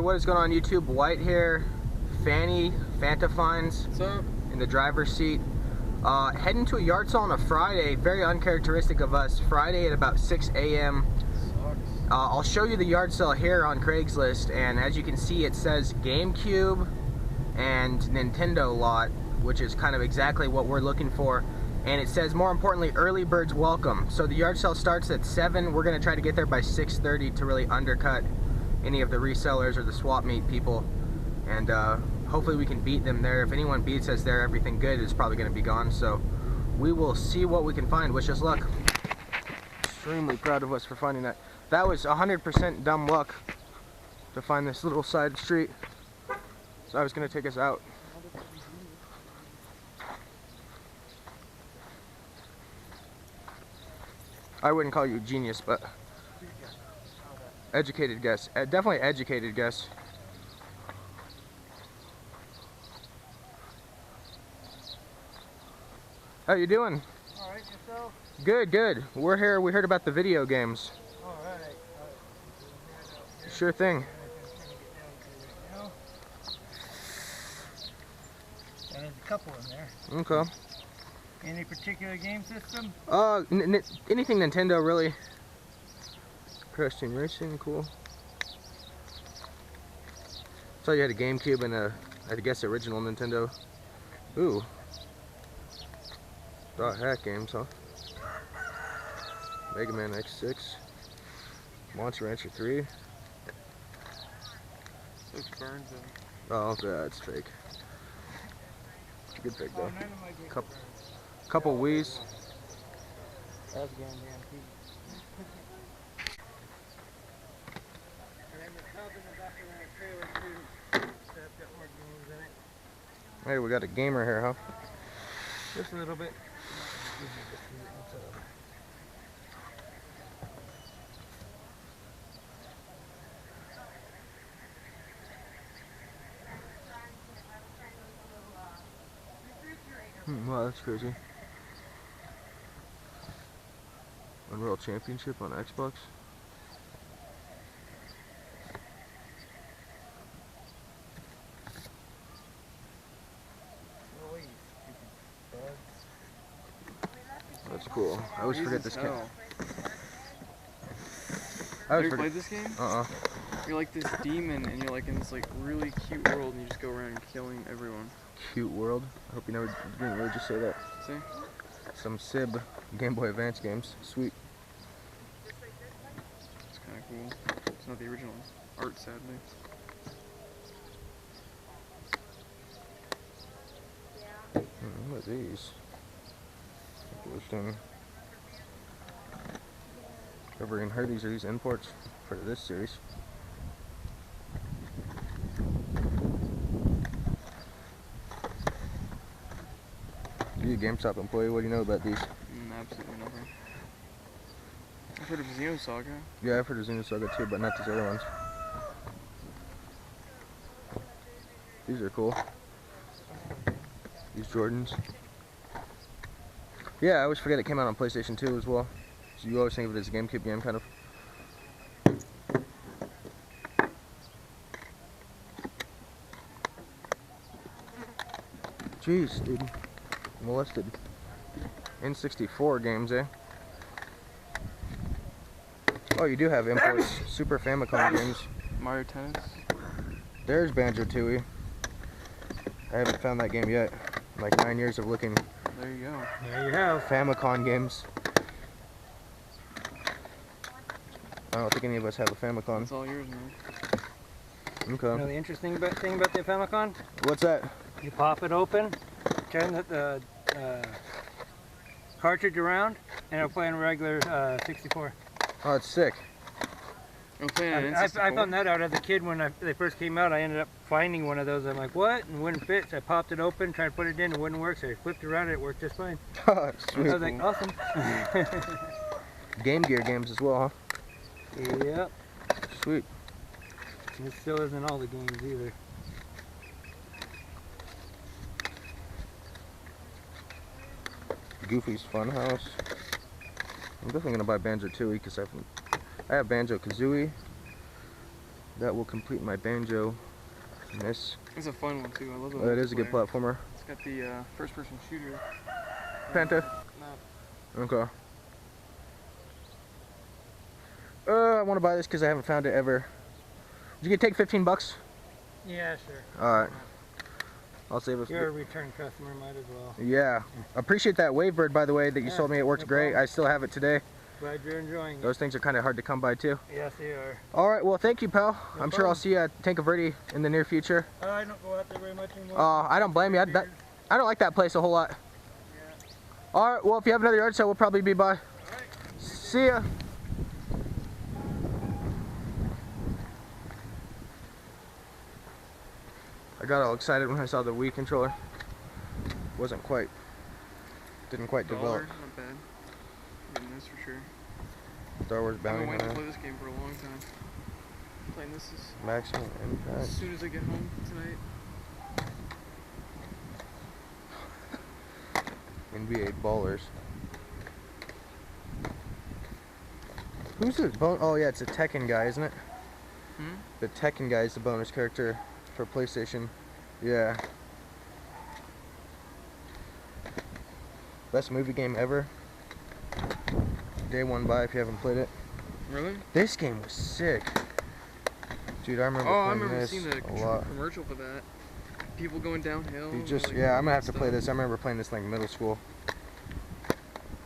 what is going on YouTube? White here, Fanta Finds. What's up? In the driver's seat. Heading to a yard sale on a Friday, very uncharacteristic of us. Friday at about 6 a.m. I'll show you the yard sale here on Craigslist, and as you can see it says GameCube and Nintendo lot, which is kind of exactly what we're looking for. And it says, more importantly, early birds welcome. So the yard sale starts at 7. We're going to try to get there by 6:30 to really undercut any of the resellers or the swap meet people. And hopefully we can beat them there. If anyone beats us there, everything good is probably going to be gone. So we will see what we can find. Wish us luck. Extremely proud of us for finding that. That was 100% dumb luck to find this little side street. So I was going to take us out. I wouldn't call you a genius, but educated guess. Definitely educated guess. How you doing? Alright, yourself? Good, good. We're here. We heard about the video games. Alright. Sure thing. There's a couple in there. Okay. Any particular game system? Anything Nintendo, really. Crash Team Racing, cool. Saw you had a GameCube and I guess original Nintendo. Ooh. Dot hack games, huh? Mega Man X6. Monster Rancher 3. Looks burned though. Oh, that's fake. Good pick though. None of my games Couple Wii's. That's a damn key. And then the tub in the back of that trailer too. That's got more games in it. Hey, we got a gamer here, huh? Just a little bit. Wow, that's crazy. Unreal Championship on Xbox. That's cool. I always forget this game. Have you ever played this game? Uh-uh. You're like this demon and you're like in this like really cute world and you just go around killing everyone. Cute world? I hope you never didn't really just say that. See? Some SIB Game Boy Advance games. Sweet. It's kind of cool. It's not the original art, sadly. What are these? Never even heard these are these imports for this series. You a GameStop employee, what do you know about these? Absolutely nothing. I've heard of Xenosaga. Yeah, I've heard of Xenosaga too, but not these other ones. These are cool. These Jordans. Yeah, I always forget it came out on PlayStation 2 as well. So you always think of it as a GameCube game, kind of. Jeez, dude. Molested. N64 games, eh? Oh, you do have imports. Super Famicom games. Mario Tennis. There's Banjo-Tooie. I haven't found that game yet. Like 9 years of looking. There you go. There you have Famicom games. I don't think any of us have a Famicom. It's all yours, man. Okay. You know the interesting thing about the Famicom? What's that? You pop it open, turn the cartridge around, and it'll play on a regular 64. Oh, it's sick. I'm playing on I N64. found that out as a kid when they first came out. I ended up finding one of those. I'm like, what? And it wouldn't fit. So I popped it open, tried to put it in, it wouldn't work. So I flipped around it worked just fine. Oh, sweet. I was like, awesome. Game Gear games as well, huh? Yep. Sweet. And it still isn't all the games either. Goofy's Funhouse. I'm definitely gonna buy Banjo-Tooie because I have Banjo-Kazooie. that will complete my banjo miss. It's a fun one too. I love the It is a good platformer. It's got the first-person shooter. Panta. No. Okay. I want to buy this because I haven't found it ever. Did you take 15 bucks? Yeah, sure. Alright. I'll save it. You're a return customer, might as well. Yeah. Appreciate that Wavebird, by the way, that you Yeah, sold me. It works no great. problem. I still have it today. Glad you're enjoying it. Those things are kind of hard to come by, too. Yes, they are. Alright, well, thank you, pal. No I'm sure I'll see you at Tanque Verde in the near future. I don't go out there very much anymore. I don't blame you. I don't like that place a whole lot. Yeah. Alright, well, if you have another yard sale, we'll probably be by. All right. See ya. I got all excited when I saw the Wii controller. Didn't quite develop. Not bad. Getting this for sure. Star Wars I've Bounty been waiting to Hunter. play this game for a long time. Playing this Maximum as Impact. soon as I get home tonight. NBA Ballers. Who's the Oh yeah, it's a Tekken guy, isn't it? Hmm? The Tekken guy is the bonus character for PlayStation. Yeah. Best movie game ever. Day one buy if you haven't played it. Really? This game was sick. Dude, I remember I playing remember this seeing the a lot. commercial for that. People going downhill. You and, just, like, yeah, I'm gonna have to stuff. play this. I remember playing this like middle school.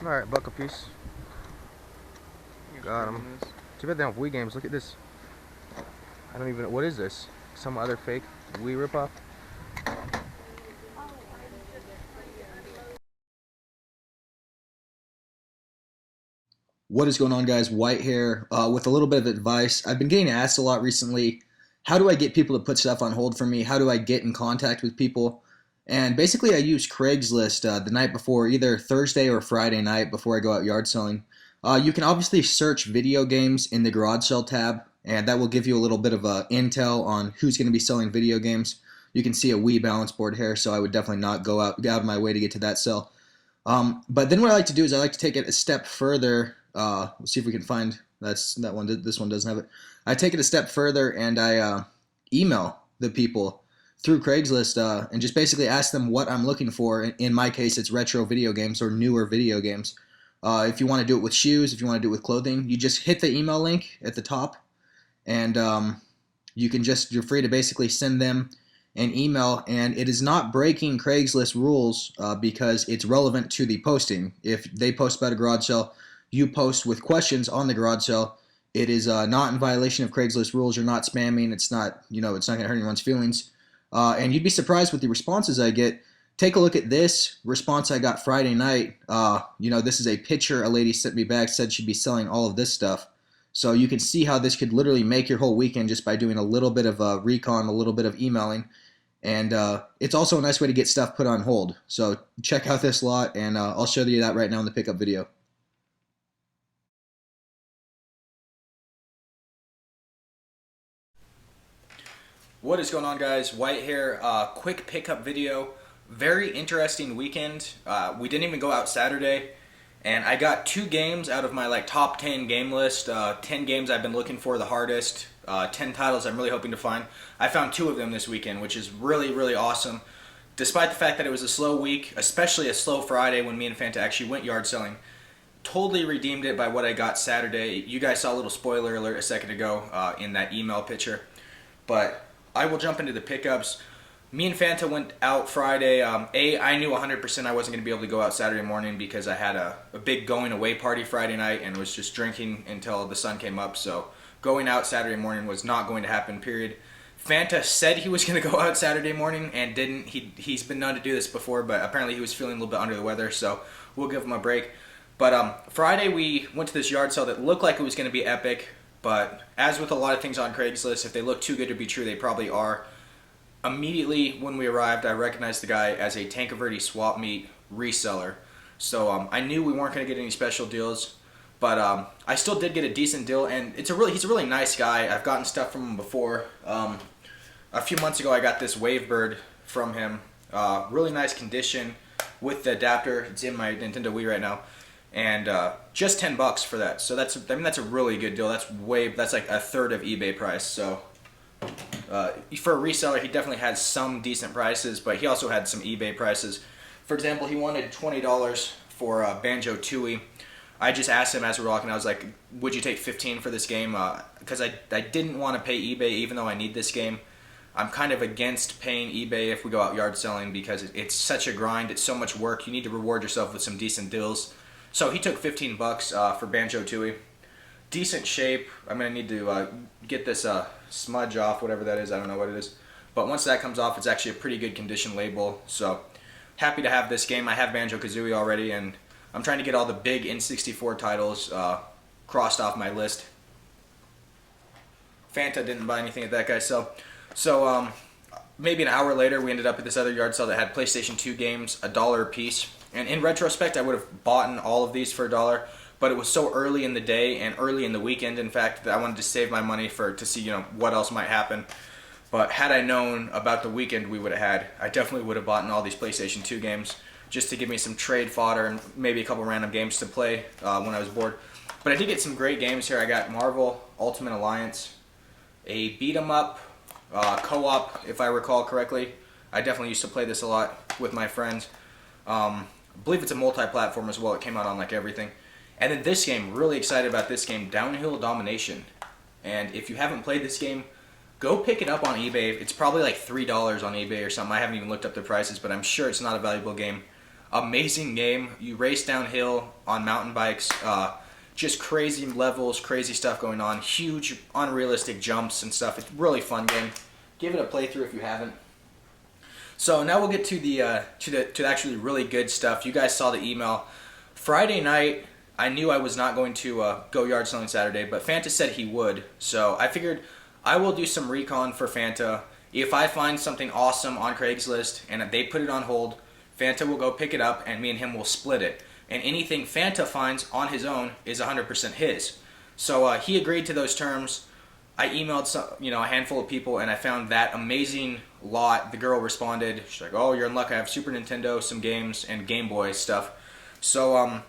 Alright, buck a piece. I'm Got grabbing 'em. this. Too bad they don't have Wii games. Look at this. I don't even, what is this? Some other fake Wii ripoff? What is going on, guys? White here with a little bit of advice. I've been getting asked a lot recently, how do I get people to put stuff on hold for me? How do I get in contact with people? And basically I use Craigslist the night before, either Thursday or Friday night before I go out yard selling. You can obviously search video games in the garage sale tab, and that will give you a little bit of intel on who's going to be selling video games. You can see a Wii balance board here, so I would definitely not go out of my way to get to that sale. But then what I like to do is I like to take it a step further. Let's see if we can find that one. This one doesn't have it. I take it a step further and I email the people through Craigslist and just basically ask them what I'm looking for. In my case, it's retro video games or newer video games. If you want to do it with shoes, if you want to do it with clothing, you just hit the email link at the top, and you're free to basically send them an email, and it is not breaking Craigslist rules because it's relevant to the posting. If they post about a garage sale, you post with questions on the garage sale. It is not in violation of Craigslist rules. You're not spamming. It's not, it's not going to hurt anyone's feelings. And you'd be surprised with the responses I get. Take a look at this response I got Friday night. This is a picture a lady sent me back, said she'd be selling all of this stuff. So you can see how this could literally make your whole weekend just by doing a little bit of recon, a little bit of emailing. And it's also a nice way to get stuff put on hold. So check out this lot, and I'll show you that right now in the pickup video. What is going on, guys? White here. Quick pickup video. Very interesting weekend. We didn't even go out Saturday, and I got 2 games out of my top 10 game list. 10 games I've been looking for the hardest. 10 titles I'm really hoping to find. I found 2 of them this weekend, which is really, really awesome. Despite the fact that it was a slow week, especially a slow Friday when me and Fanta actually went yard selling. Totally redeemed it by what I got Saturday. You guys saw a little spoiler alert a second ago in that email picture. But I will jump into the pickups. Me and Fanta went out Friday. I knew 100% I wasn't going to be able to go out Saturday morning because I had a big going away party Friday night and was just drinking until the sun came up. So going out Saturday morning was not going to happen, period. Fanta said he was going to go out Saturday morning and didn't. He's been known to do this before, but apparently he was feeling a little bit under the weather, so we'll give him a break. But Friday we went to this yard sale that looked like it was going to be epic, but as with a lot of things on Craigslist, if they look too good to be true, they probably are. Immediately when we arrived, I recognized the guy as a Tanque Verde swap meet reseller. So I knew we weren't going to get any special deals, but I still did get a decent deal, and he's a really nice guy. I've gotten stuff from him before. A few months ago, I got this Wavebird from him. Really nice condition with the adapter. It's in my Nintendo Wii right now, and just $10 for that. So that's a really good deal. That's like a third of eBay price. So For a reseller, he definitely had some decent prices, but he also had some eBay prices. For example, he wanted $20 for Banjo-Tooie. I just asked him as we were walking, I was like, would you take 15 for this game? Because I didn't want to pay eBay even though I need this game. I'm kind of against paying eBay if we go out yard selling because it's such a grind, it's so much work, you need to reward yourself with some decent deals. So he took 15 bucks for Banjo-Tooie. Decent shape. I'm going to need to get this smudge off, whatever that is, I don't know what it is. But once that comes off, it's actually a pretty good condition label. So happy to have this game. I have Banjo-Kazooie already, and I'm trying to get all the big N64 titles crossed off my list. Fanta didn't buy anything at that guy, so maybe an hour later we ended up at this other yard sale that had PlayStation 2 games, $1 a piece. And in retrospect, I would have bought all of these for $1, but it was so early in the day and early in the weekend, in fact, that I wanted to save my money to see what else might happen. But had I known about the weekend we would have had, I definitely would have bought all these PlayStation 2 games just to give me some trade fodder and maybe a couple random games to play when I was bored. But I did get some great games here. I got Marvel Ultimate Alliance, a beat-em-up, co-op, if I recall correctly. I definitely used to play this a lot with my friends. I believe it's a multi-platform as well. It came out on like everything. And then this game, really excited about this game, Downhill Domination. And if you haven't played this game, go pick it up on eBay. It's probably like $3 on eBay or something. I haven't even looked up the prices, but I'm sure it's not a valuable game. Amazing game. You race downhill on mountain bikes. Just crazy levels, crazy stuff going on. Huge, unrealistic jumps and stuff. It's a really fun game. Give it a playthrough if you haven't. So now we'll get to the actually really good stuff. You guys saw the email. Friday night, I knew I was not going to go yard selling Saturday, but Fanta said he would. So I figured I will do some recon for Fanta. If I find something awesome on Craigslist and they put it on hold, Fanta will go pick it up and me and him will split it. And anything Fanta finds on his own is 100% his. So he agreed to those terms. I emailed a handful of people and I found that amazing lot. The girl responded. She's like, "Oh, you're in luck. I have Super Nintendo, some games, and Game Boy stuff." So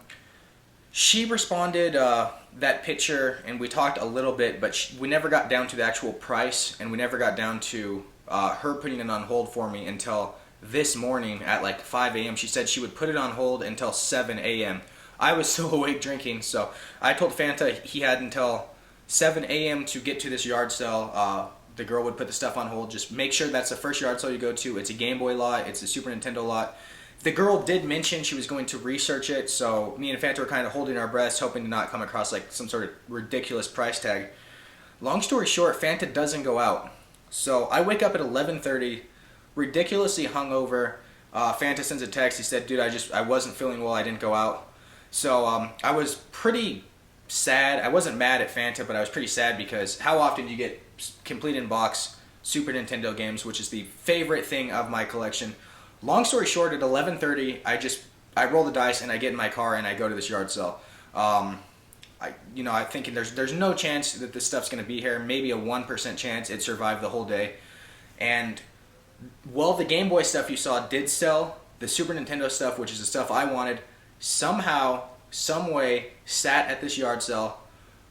she responded that picture and we talked a little bit, but we never got down to the actual price and we never got down to her putting it on hold for me until this morning at like 5 a.m. She said she would put it on hold until 7 a.m. I was still awake drinking, so I told Fanta he had until 7 a.m. to get to this yard sale. The girl would put the stuff on hold. Just make sure that's the first yard sale you go to. It's a Game Boy lot. It's a Super Nintendo lot. The girl did mention she was going to research it, so me and Fanta were kind of holding our breaths, hoping to not come across like some sort of ridiculous price tag. Long story short, Fanta doesn't go out. So I wake up at 11:30, ridiculously hungover. Fanta sends a text. He said, "Dude, I wasn't feeling well. I didn't go out." So I was pretty sad. I wasn't mad at Fanta, but I was pretty sad because how often do you get complete in box Super Nintendo games, which is the favorite thing of my collection. Long story short, at 11:30, I roll the dice and I get in my car and I go to this yard sale. I'm thinking there's no chance that this stuff's going to be here. Maybe a 1% chance it survived the whole day. And well, the Game Boy stuff you saw did sell. The Super Nintendo stuff, which is the stuff I wanted, somehow, some way, sat at this yard sale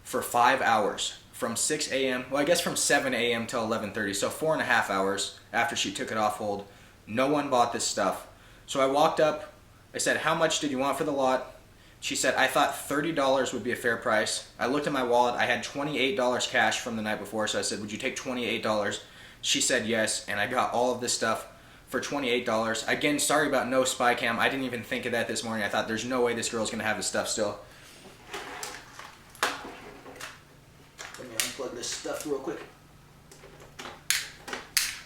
for 5 hours. From 6 a.m., well, I guess from 7 a.m. till 11:30, so 4.5 hours after she took it off hold. No one bought this stuff. So I walked up, I said, "How much did you want for the lot?" She said, "I thought $30 would be a fair price." I looked at my wallet, I had $28 cash from the night before, so I said, "Would you take $28? She said yes, and I got all of this stuff for $28. Again, sorry about no spy cam. I didn't even think of that this morning. I thought there's no way this girl's going to have this stuff still. Let me unplug this stuff real quick.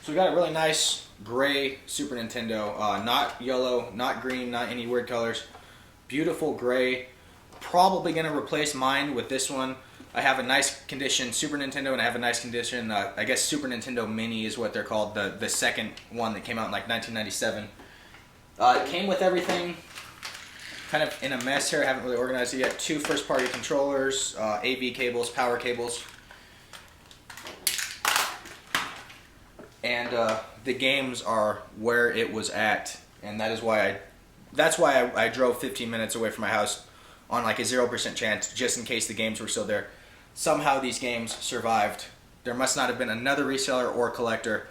So we got a really nice gray Super Nintendo. Not yellow, not green, not any weird colors. Beautiful gray. Probably going to replace mine with this one. I have a nice condition Super Nintendo and I have a nice condition, I guess Super Nintendo Mini is what they're called, the second one that came out in like 1997. It came with everything, kind of in a mess here, I haven't really organized it yet. 2 first party controllers, AV cables, power cables. And the games are where it was at, and that's why I drove 15 minutes away from my house on like a 0% chance, just in case the games were still there. Somehow these games survived there must not have been another reseller or collector.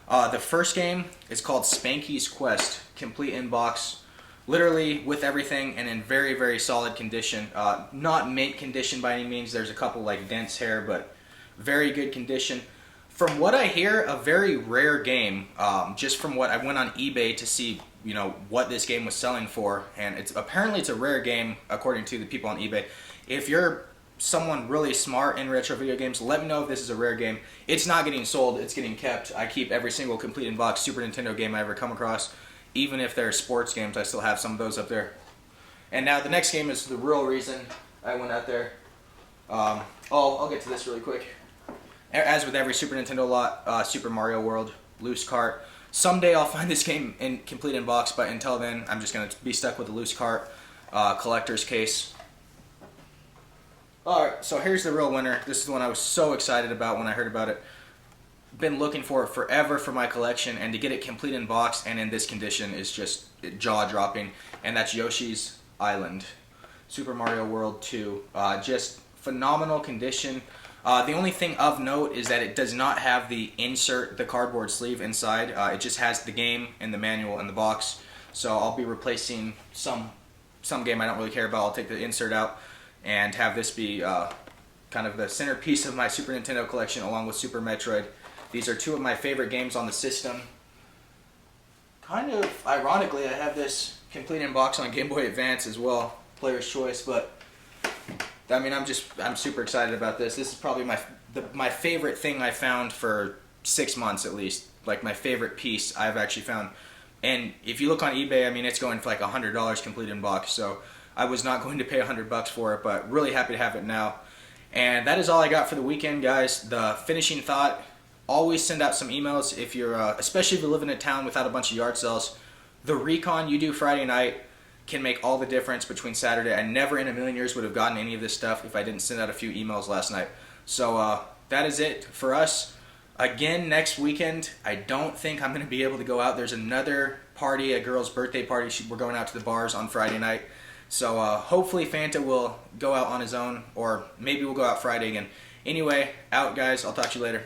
The first game is called Spanky's Quest, complete inbox, literally with everything and in very, very solid condition. Not mint condition by any means. There's a couple like dents here, but very good condition. From what I hear, a very rare game. Just from what I went on eBay to see, you know, what this game was selling for, and apparently it's a rare game according to the people on eBay. If you're someone really smart in retro video games, let me know if this is a rare game. It's not getting sold, it's getting kept. I keep every single complete in box Super Nintendo game I ever come across. Even if they're sports games, I still have some of those up there. And now the next game is the real reason I went out there. I'll get to this really quick. As with every Super Nintendo lot, Super Mario World, loose cart. Someday I'll find this game in complete in box, but until then, I'm just going to be stuck with a loose cart collector's case. Alright, so here's the real winner. This is the one I was so excited about when I heard about it. Been looking for it forever for my collection, and to get it complete in box and in this condition is just jaw-dropping. And that's Yoshi's Island. Super Mario World 2. Just phenomenal condition. The only thing of note is that it does not have the insert, the cardboard sleeve inside. It just has the game and the manual in the box. So I'll be replacing some game I don't really care about. I'll take the insert out and have this be kind of the centerpiece of my Super Nintendo collection along with Super Metroid. These are two of my favorite games on the system. Kind of ironically, I have this complete in box on Game Boy Advance as well, Player's Choice, but I mean, I'm super excited about this. This is probably my favorite thing I found for 6 months at least. Like my favorite piece I've actually found. And if you look on eBay, I mean, it's going for like $100 complete in box. So I was not going to pay $100 for it, but really happy to have it now. And that is all I got for the weekend, guys. The finishing thought: always send out some emails if you're, especially if you live in a town without a bunch of yard sales. The recon you do Friday night can make all the difference between Saturday. I never in a million years would have gotten any of this stuff if I didn't send out a few emails last night. So that is it for us. Again, next weekend, I don't think I'm going to be able to go out. There's another party, a girl's birthday party. We're going out to the bars on Friday night. So hopefully Fanta will go out on his own, or maybe we'll go out Friday again. Anyway, out guys. I'll talk to you later.